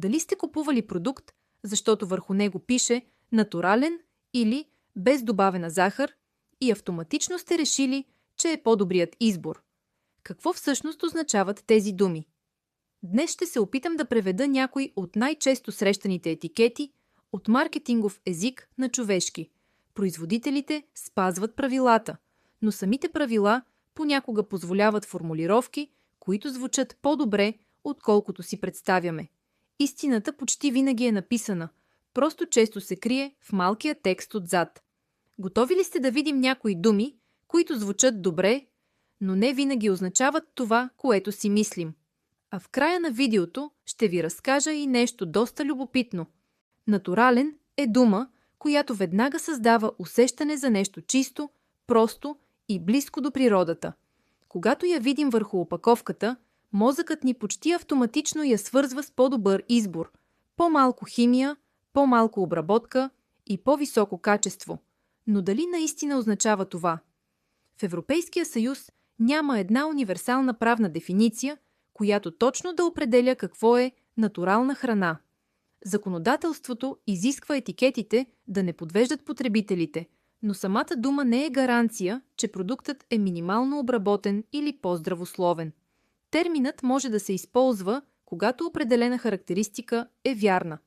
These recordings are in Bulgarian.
Дали сте купували продукт, защото върху него пише натурален или без добавена захар и автоматично сте решили, че е по-добрият избор? Какво всъщност означават тези думи? Днес ще се опитам да преведа някои от най-често срещаните етикети от маркетингов език на човешки. Производителите спазват правилата, но самите правила понякога позволяват формулировки, които звучат по-добре, отколкото си представяме. Истината почти винаги е написана, просто често се крие в малкия текст отзад. Готови ли сте да видим някои думи, които звучат добре, но не винаги означават това, което си мислим? А в края на видеото ще ви разкажа и нещо доста любопитно. Натурален е дума, която веднага създава усещане за нещо чисто, просто и близко до природата. Когато я видим върху опаковката, мозъкът ни почти автоматично я свързва с по-добър избор, по-малко химия, по-малко обработка и по-високо качество. Но дали наистина означава това? В Европейския съюз няма една универсална правна дефиниция, която точно да определя какво е натурална храна. Законодателството изисква етикетите да не подвеждат потребителите, но самата дума не е гаранция, че продуктът е минимално обработен или по-здравословен. Терминът може да се използва, когато определена характеристика е вярна.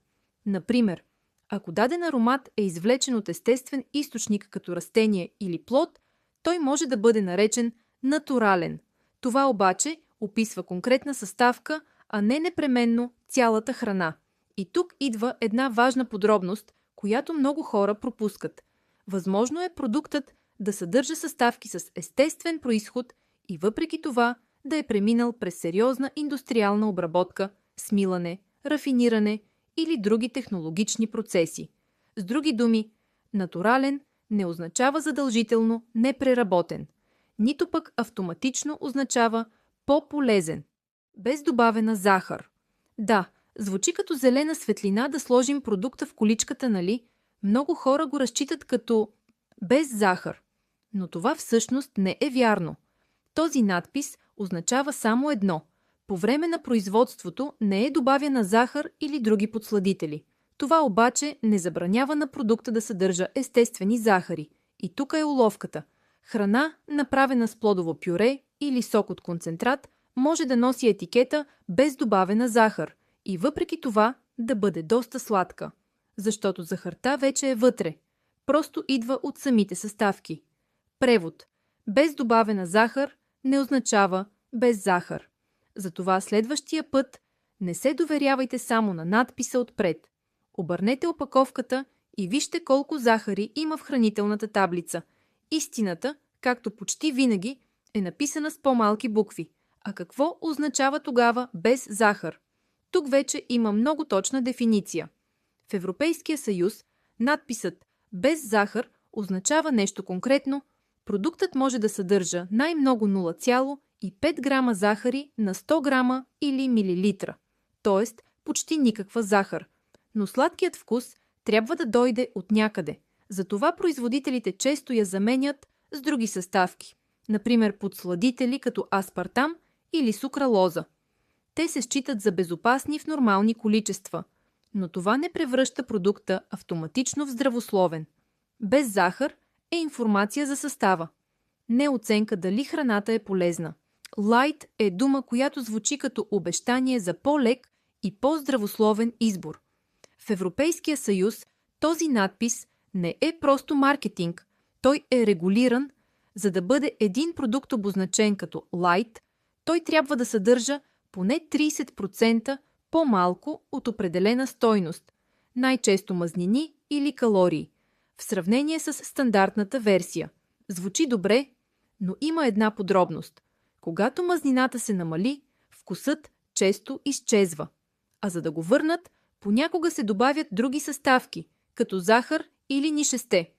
Например, ако даден аромат е извлечен от естествен източник като растение или плод, той може да бъде наречен натурален. Това обаче описва конкретна съставка, а не непременно цялата храна. И тук идва една важна подробност, която много хора пропускат. Възможно е продуктът да съдържа съставки с естествен произход и въпреки това да е преминал през сериозна индустриална обработка, смилане, рафиниране или други технологични процеси. С други думи, натурален не означава задължително непреработен, нито пък автоматично означава по-полезен, без добавена захар. Да, звучи като зелена светлина да сложим продукта в количката, нали? Много хора го разчитат като без захар, но това всъщност не е вярно. Този надпис означава само едно. По време на производството не е добавена захар или други подсладители. Това обаче не забранява на продукта да съдържа естествени захари. И тук е уловката. Храна, направена с плодово пюре или сок от концентрат, може да носи етикета без добавена захар и въпреки това да бъде доста сладка. Защото захарта вече е вътре. Просто идва от самите съставки. Превод. Без добавена захар не означава без захар. Затова следващия път не се доверявайте само на надписа отпред. Обърнете опаковката и вижте колко захари има в хранителната таблица. Истината, както почти винаги, е написана с по-малки букви. А какво означава тогава без захар? Тук вече има много точна дефиниция. В Европейския съюз надписът без захар означава нещо конкретно. Продуктът може да съдържа най-много 0,5 грама захари на 100 грама или милилитра, т.е. почти никаква захар. Но сладкият вкус трябва да дойде от някъде. Затова производителите често я заменят с други съставки, например подсладители като аспартам или сукралоза. Те се считат за безопасни в нормални количества, но това не превръща продукта автоматично в здравословен. Без захар е информация за състава. Не оценка дали храната е полезна. Light е дума, която звучи като обещание за по-лек и по-здравословен избор. В Европейския съюз този надпис не е просто маркетинг, той е регулиран. За да бъде един продукт обозначен като Light, той трябва да съдържа поне 30% по-малко от определена стойност, най-често мазнини или калории, в сравнение с стандартната версия. Звучи добре, но има една подробност. Когато мазнината се намали, вкусът често изчезва. А за да го върнат, понякога се добавят други съставки, като захар или нишесте.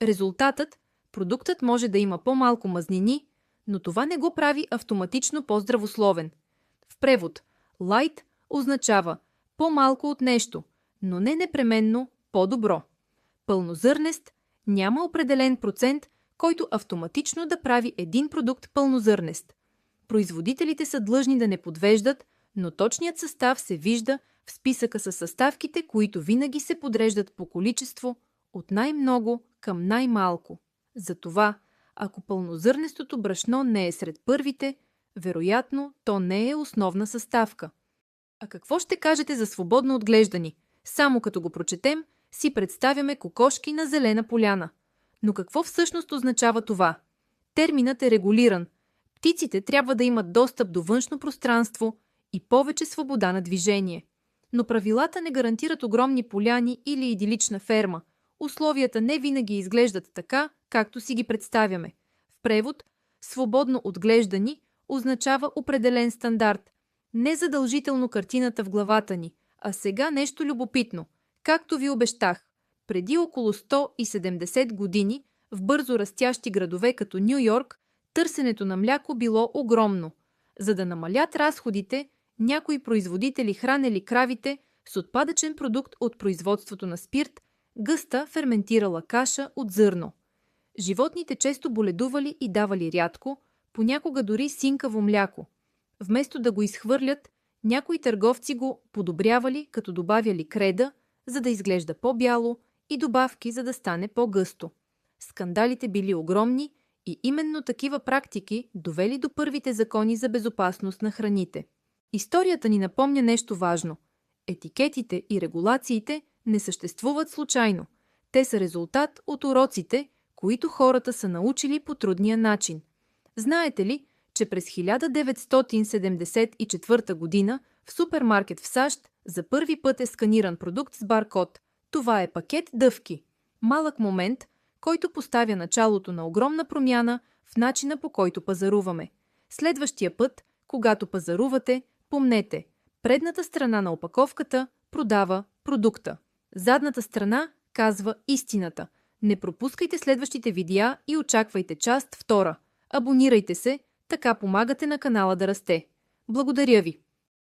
Резултатът – продуктът може да има по-малко мазнини, но това не го прави автоматично по-здравословен. В превод, light означава по-малко от нещо, но не непременно по-добро. Пълнозърнест няма определен процент, който автоматично да прави един продукт пълнозърнест. Производителите са длъжни да не подвеждат, но точният състав се вижда В списъка са съставките, които винаги се подреждат по количество от най-много към най-малко. Затова, ако пълнозърнестото брашно не е сред първите, вероятно то не е основна съставка. А какво ще кажете за свободно отглеждани? Само като го прочетем, си представяме кокошки на зелена поляна. Но какво всъщност означава това? Терминът е регулиран. Птиците трябва да имат достъп до външно пространство и повече свобода на движение. Но правилата не гарантират огромни поляни или идилична ферма. Условията не винаги изглеждат така, както си ги представяме. В превод, свободно отглеждани означава определен стандарт. Не задължително картината в главата ни, а сега нещо любопитно. Както ви обещах, преди около 170 години в бързо растящи градове като Ню Йорк, търсенето на мляко било огромно. За да намалят разходите, някои производители хранели кравите с отпадъчен продукт от производството на спирт, гъста ферментирала каша от зърно. Животните често боледували и давали рядко, понякога дори синкаво мляко. Вместо да го изхвърлят, някои търговци го подобрявали, като добавяли креда, за да изглежда по-бяло, и добавки, за да стане по-гъсто. Скандалите били огромни и именно такива практики довели до първите закони за безопасност на храните. Историята ни напомня нещо важно. Етикетите и регулациите не съществуват случайно. Те са резултат от уроците, които хората са научили по трудния начин. Знаете ли, че през 1974 година в супермаркет в САЩ за първи път е сканиран продукт с баркод? Това е пакет дъвки. Малък момент, който поставя началото на огромна промяна в начина, по който пазаруваме. Следващия път, когато пазарувате, помнете, предната страна на опаковката продава продукта. Задната страна казва истината. Не пропускайте следващите видеа и очаквайте част 2. Абонирайте се, така помагате на канала да расте. Благодаря ви!